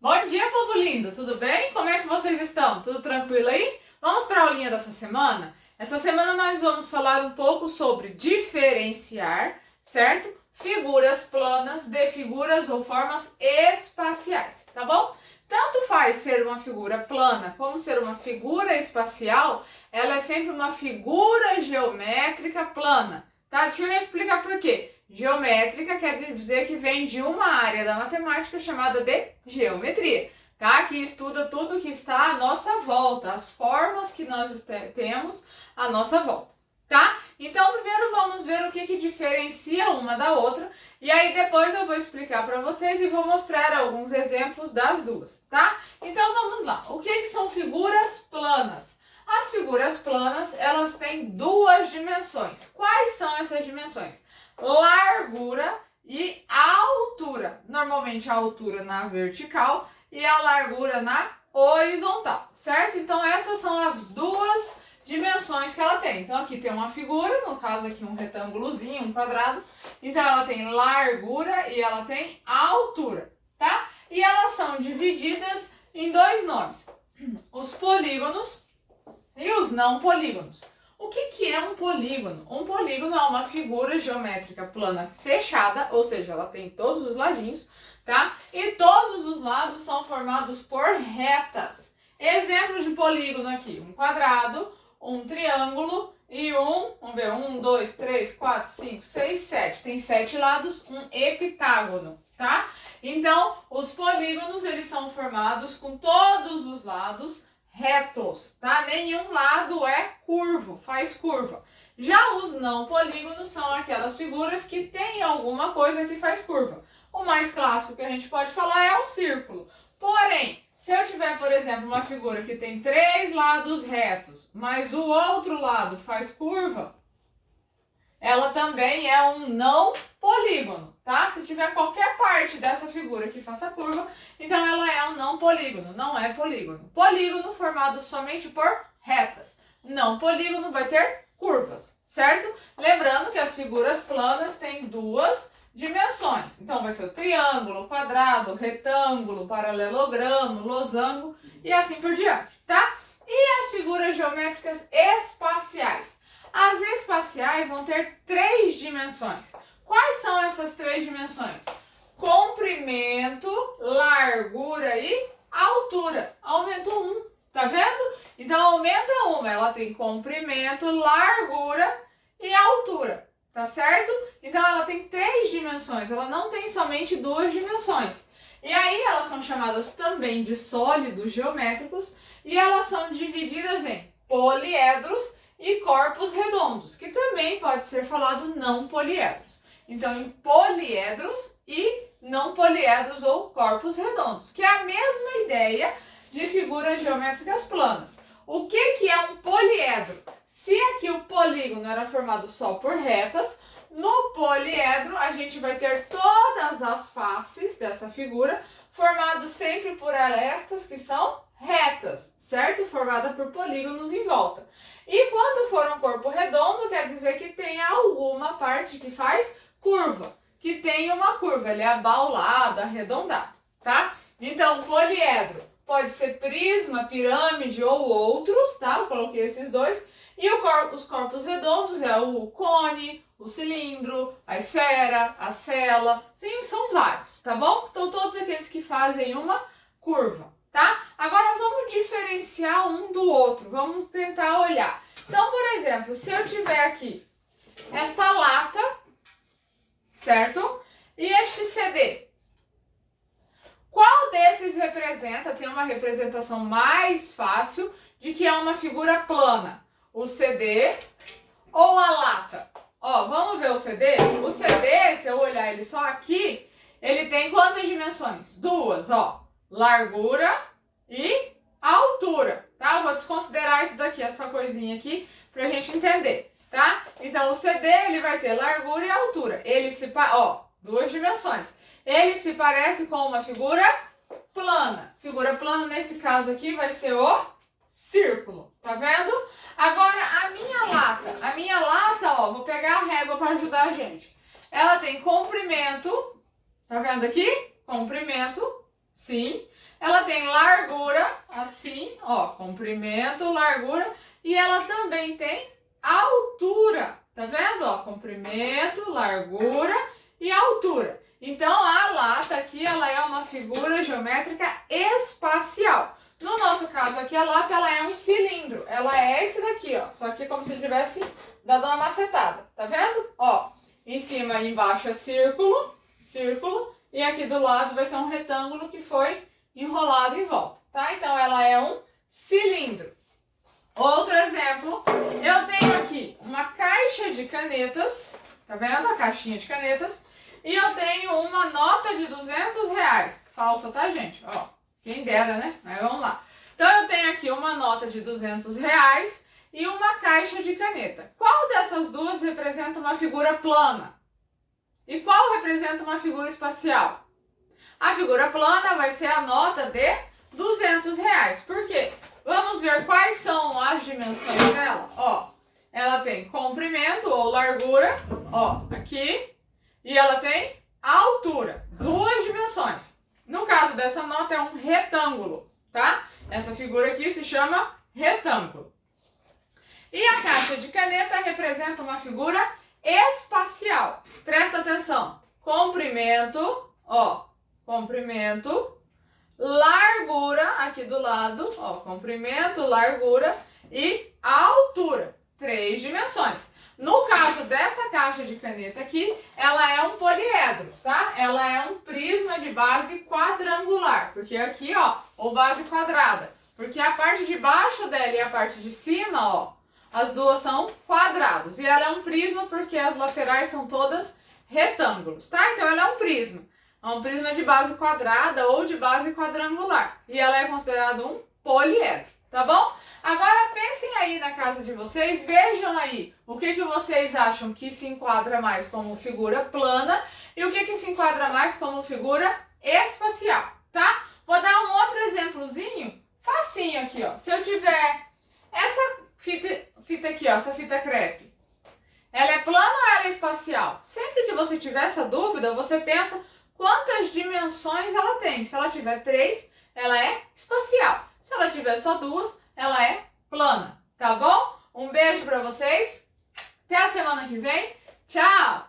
Bom dia, povo lindo! Tudo bem? Como é que vocês estão? Tudo tranquilo aí? Vamos para a aulinha dessa semana? Essa semana nós vamos falar um pouco sobre diferenciar, certo? Figuras planas de figuras ou formas espaciais, tá bom? Tanto faz ser uma figura plana como ser uma figura espacial, ela é sempre uma figura geométrica plana, tá? Deixa eu explicar por quê. Geométrica quer dizer que vem de uma área da matemática chamada de geometria, tá? Que estuda tudo que está à nossa volta, as formas que nós temos à nossa volta, tá? Então, primeiro vamos ver o que diferencia uma da outra, e aí depois eu vou explicar para vocês e vou mostrar alguns exemplos das duas, tá? Então, vamos lá. O que são figuras planas? As figuras planas, elas têm duas dimensões. Quais são essas dimensões? Largura e altura. Normalmente a altura na vertical e a largura na horizontal, certo? Então essas são as duas dimensões que ela tem. Então aqui tem uma figura, no caso aqui um retângulozinho, um quadrado. Então ela tem largura e ela tem altura, tá? E elas são divididas em dois nomes: os polígonos e os não polígonos. O que é um polígono? Um polígono é uma figura geométrica plana fechada, ou seja, ela tem todos os ladinhos, tá? E todos os lados são formados por retas. Exemplo de polígono aqui: um quadrado, um triângulo e vamos ver, 1, 2, 3, 4, 5, 6, 7. Tem 7 lados, um heptágono, tá? Então, os polígonos, eles são formados com todos os lados retos, tá? Nenhum lado é curvo, faz curva. Já os não polígonos são aquelas figuras que têm alguma coisa que faz curva. O mais clássico que a gente pode falar é o círculo. Porém, se eu tiver, por exemplo, uma figura que tem 3 lados retos, mas o outro lado faz curva, ela também é um não polígono, tá? Se tiver qualquer parte dessa figura que faça curva, então ela é um não polígono, não é polígono. Polígono formado somente por retas. Não polígono vai ter curvas, certo? Lembrando que as figuras planas têm duas dimensões. Então vai ser o triângulo, o quadrado, o retângulo, o paralelogramo, o losango e assim por diante, tá? E as figuras geométricas espaciais? As espaciais vão ter 3 dimensões. Quais são essas 3 dimensões? Comprimento, largura e altura. Aumentou 1, tá vendo? Então aumenta uma, ela tem comprimento, largura e altura, tá certo? Então ela tem 3 dimensões, ela não tem somente 2 dimensões. E aí elas são chamadas também de sólidos geométricos e elas são divididas em poliedros e corpos redondos, que também pode ser falado não poliedros. Então, em poliedros e não poliedros ou corpos redondos, que é a mesma ideia de figuras geométricas planas. O que é um poliedro? Se aqui o polígono era formado só por retas, no poliedro a gente vai ter todas as faces dessa figura formado sempre por arestas que são retas, certo? Formada por polígonos em volta. E quando for um corpo redondo, quer dizer que tem alguma parte que faz curva, que tem uma curva, ele é abaulado, arredondado, tá? Então, poliedro pode ser prisma, pirâmide ou outros, tá? Eu coloquei esses dois. E os corpos redondos é o cone, o cilindro, a esfera, a cela, sim, são vários, tá bom? Então, todos aqueles que fazem uma curva, tá? Agora, vamos diferenciar um do outro, vamos tentar olhar. Então, por exemplo, se eu tiver aqui esta lata, certo? E este CD. Qual desses representa, tem uma representação mais fácil de que é uma figura plana? O CD ou a lata? Ó, vamos ver o CD? O CD, se eu olhar ele só aqui, ele tem quantas dimensões? 2, ó. Largura e altura, tá? Eu vou desconsiderar isso daqui, essa coisinha aqui, pra gente entender, tá? Então, o CD, ele vai ter largura e altura. Ele se, ó, 2 dimensões. Ele se parece com uma figura plana. Figura plana, nesse caso aqui, vai ser o círculo, tá vendo? Agora, a minha lata, ó, vou pegar a régua para ajudar a gente. Ela tem comprimento, tá vendo aqui? Comprimento, sim. Ela tem largura, assim, ó, comprimento, largura, e ela também tem altura, tá vendo? Ó, comprimento, largura e altura. Então, a lata aqui, ela é uma figura geométrica espacial. No nosso caso aqui, a lata, ela é um cilindro. Ela é esse daqui, ó, só que como se tivesse dado uma macetada, tá vendo? Ó, em cima e embaixo é círculo, círculo, e aqui do lado vai ser um retângulo que foi enrolado em volta, tá? Então, ela é um cilindro. Outro exemplo, eu tenho aqui uma caixa de canetas, tá vendo? A caixinha de canetas. E eu tenho uma nota de R$200. Falsa, tá, gente? Ó, quem dera, né? Mas vamos lá. Então, eu tenho aqui uma nota de R$200 e uma caixa de caneta. Qual dessas duas representa uma figura plana? E qual representa uma figura espacial? A figura plana vai ser a nota de R$200. Por quê? Vamos ver quais são as dimensões dela. Ó, ela tem comprimento ou largura, ó, aqui, e ela tem altura, duas dimensões. No caso dessa nota é um retângulo, tá? Essa figura aqui se chama retângulo. E a caixa de caneta representa uma figura espacial. Presta atenção. Comprimento, ó, comprimento, largura, aqui do lado, ó, comprimento, largura e altura, três dimensões. No caso dessa caixa de caneta aqui, ela é um poliedro, tá? Ela é um prisma de base quadrangular, porque aqui, ó, ou base quadrada, porque a parte de baixo dela e a parte de cima, ó, as duas são quadrados. E ela é um prisma porque as laterais são todas retângulos, tá? Então ela é um prisma. É um prisma de base quadrada ou de base quadrangular. E ela é considerada um poliedro, tá bom? Agora pensem aí na casa de vocês, vejam aí o que vocês acham que se enquadra mais como figura plana e o que se enquadra mais como figura espacial, tá? Vou dar um outro exemplozinho facinho aqui, ó. Se eu tiver essa fita aqui, ó, essa fita crepe, ela é plana ou ela é espacial? Sempre que você tiver essa dúvida, você pensa quantas dimensões ela tem. Se ela tiver 3, ela é espacial. Se ela tiver só 2, ela é plana, tá bom? Um beijo pra vocês, até a semana que vem, tchau!